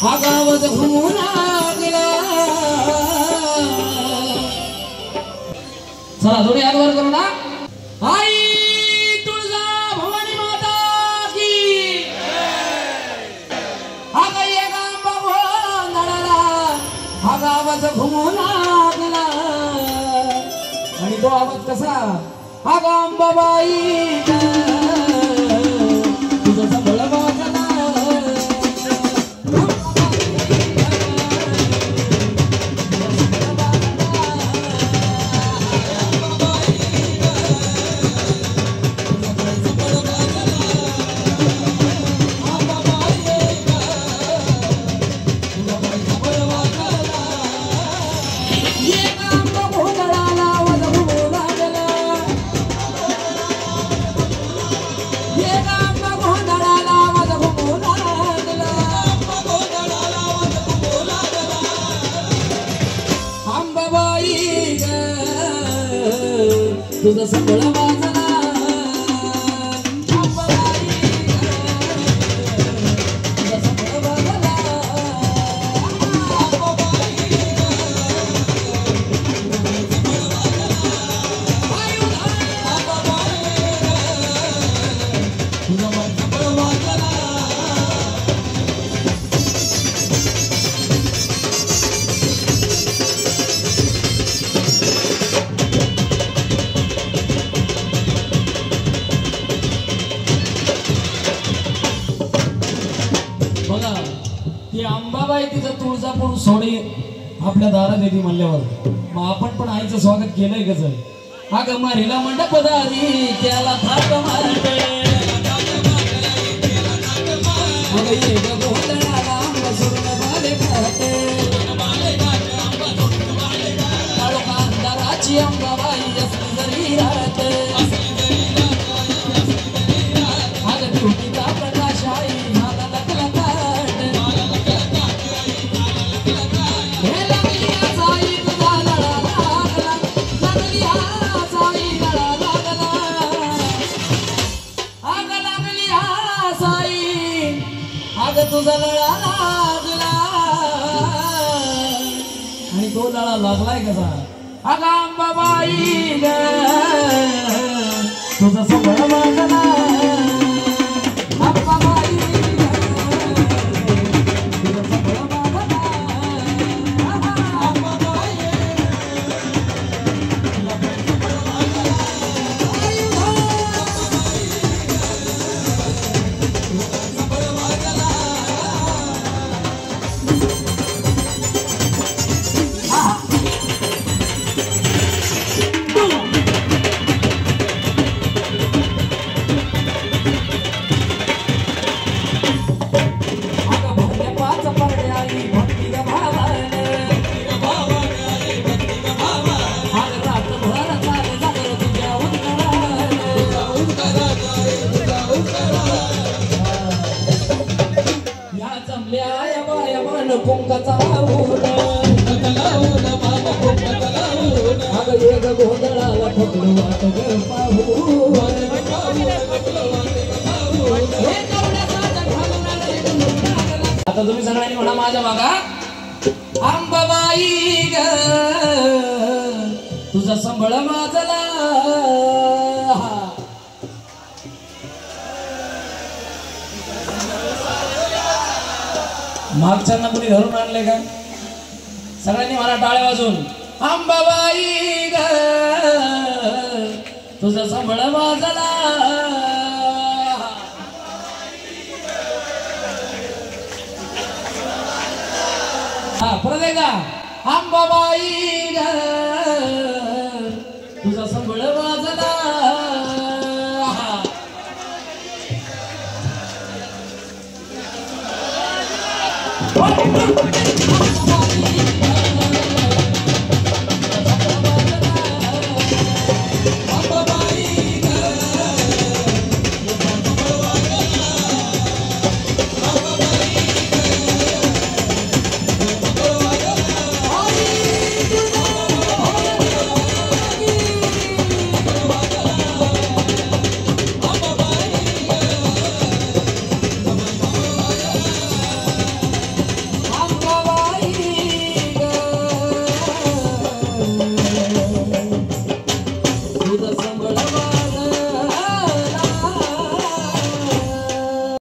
हा गावच घुमून लागला चला थोडी हात वर करू ना आई तुळजा भवानी माता की हा गाई गांबा गोंधळाला हा गावच घुमून लागला आणि तो आवाज कसा हा गांबाबाई तुझं संभळ वाजला तुझं संभळ वाजला तुझं संभळ वाजला बघा ती अंबाबाई तिचं तुळजापूर सोडी आपल्या दारात येते म्हणल्यावर मग आपण पण आईचं स्वागत केलंय कसं अगं मारीला मंडपदारी त्याला थाप मारते अगं ये ग गोंधळाला अंब सोडून बाले खाते काळोखा अंधाराची अंबाबाई असली जरी राहते अगं तुटीचा प्रकाश आई तुझा लळा लागला आणि तो लळा लागलाय कसा अगं अंबाबाई ग तुझा संभळ वाजला अंबाबाई तुझा संभळ वाजला अंबाबाई कुंकाचा लावून अगं ये ग गोंधळाला ठोकलं वाट ग पाहून आता तुम्ही सगळ्यांनी म्हणा माझ्या मागा अंबाबाई ग तुझा संभळ वाजला मागच्यांना कुणी धरून आणले का सगळ्यांनी मला टाळ्या वाजून अंबाबाई ग तुझा संभळ वाजला हा परत एकदा अंबाबाई ग तुझा संभळ वाजला